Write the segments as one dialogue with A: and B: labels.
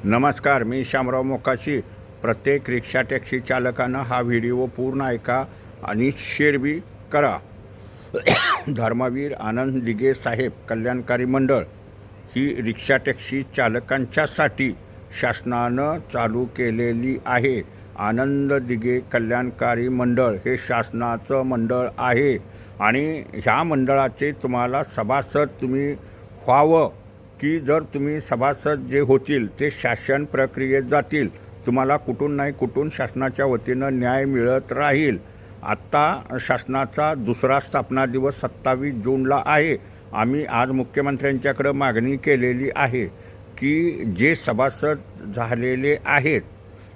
A: नमस्कार, मी शामराव मोकाशी. प्रत्येक rickshaw taxi चालकानं हा व्हिडिओ पूर्ण ऐका आणि शेअर बी करा. धर्मवीर आनंद दिघे साहेब कल्याणकारी मंडळ ही रिक्षा टॅक्सी चालकांच्यासाठी शासनानं चालू केलेली आहे. आनंद दिघे कल्याणकारी मंडळ हे शासनाचं मंडळ आहे आणि ह्या मंडळाचे तुम्हाला सभासद तुम्ही व्हावं की जर तुम्ही सभासद जे होतील ते शासन प्रक्रियेत जातील, तुम्हाला कुठून नाही कुठून शासनाच्या वतीनं न्याय मिळत राहील. आत्ता शासनाचा दुसरा स्थापना दिवस 27 जूनला आहे. आम्ही आज मुख्यमंत्र्यांच्याकडं मागणी केलेली आहे की जे सभासद झालेले आहेत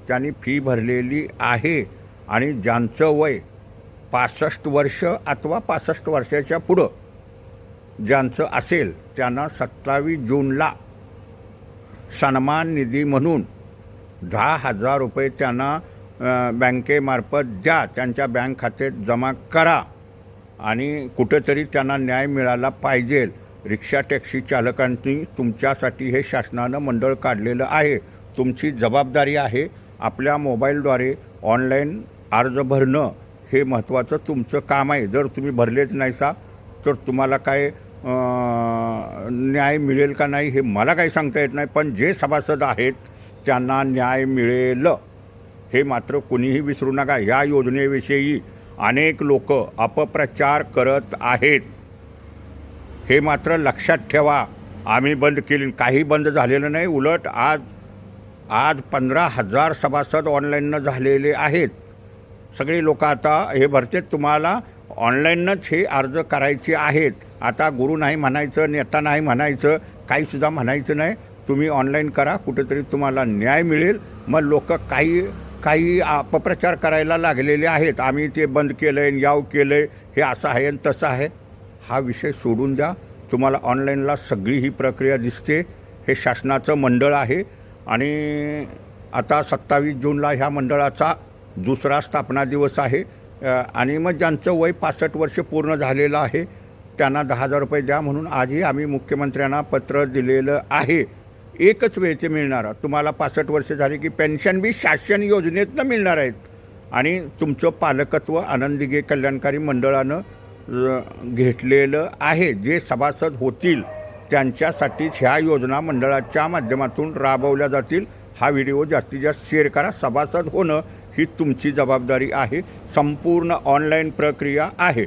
A: त्यांनी फी भरलेली आहे आणि ज्यांचं वय 65 वर्ष अथवा 65 वर्षाच्या पुढं ज्यांचं असेल त्यांना 27 जूनला सन्मान निधी म्हणून 10,000 रुपये त्यांना बँकेमार्फत द्या, त्यांच्या बँक खात्यात जमा करा आणि कुठेतरी त्यांना न्याय मिळाला पाहिजे. रिक्षा टॅक्सी चालकांनी तुमच्यासाठी हे शासनानं मंडळ काढलेलं आहे. तुमची जबाबदारी आहे आपल्या मोबाईलद्वारे ऑनलाईन अर्ज भरणं, हे महत्त्वाचं तुमचं काम आहे. जर तुम्ही भरलेच नाहीसा तर तुम्हाला काय न्याय मिळेल का नाही हे मला काही सांगता येत नाही, पण जे सभासद आहेत त्यांना न्याय मिळेल हे मात्र कुणीही विसरू नका. या योजनेविषयी अनेक लोक अपप्रचार करत आहेत, हे मात्र लक्षात ठेवा. आम्ही बंद केली, काही बंद झालेलं नाही. उलट आज 15,000 सभासद ऑनलाईननं झालेले आहेत. सगळे लोक आता हे भरतेत. तुम्हाला ऑनलाईनच हे अर्ज करायचे आहेत. आता गुरु नाही म्हणायचं, नेता नाही म्हणायचं, काहीसुद्धा म्हणायचं नाही. तुम्ही ऑनलाईन करा, कुठेतरी तुम्हाला न्याय मिळेल. मग लोक काही अपप्रचार करायला लागलेले आहेत. आम्ही ते बंद केलं आहे, याव केलं आहे, हे असं आहे आणि तसं आहे. हा विषय सोडून द्या. तुम्हाला ऑनलाईनला सगळी ही प्रक्रिया दिसते. हे शासनाचं मंडळ आहे आणि आता 27 जूनला ह्या मंडळाचा दुसरा स्थापना दिवस आहे आणि मग ज्यांचं वय 65 वर्ष पूर्ण झालेलं आहे त्यांना 10,000 रुपये द्या म्हणून आजही आम्ही मुख्यमंत्र्यांना पत्र दिलेलं आहे. एकच वेळचे मिळणार. तुम्हाला 65 वर्ष झाली की पेन्शन बी शासन योजनेतनं मिळणार आहेत आणि तुमचं पालकत्व आनंद दिघे कल्याणकारी मंडळानं घेतलेलं आहे. जे सभासद होतील त्यांच्यासाठीच ह्या योजना मंडळाच्या माध्यमातून राबवल्या जातील. हा व्हिडिओ जास्तीत जास्त शेअर करा. सभासद होणं ही तुमची जबाबदारी आहे. संपूर्ण ऑनलाईन प्रक्रिया आहे.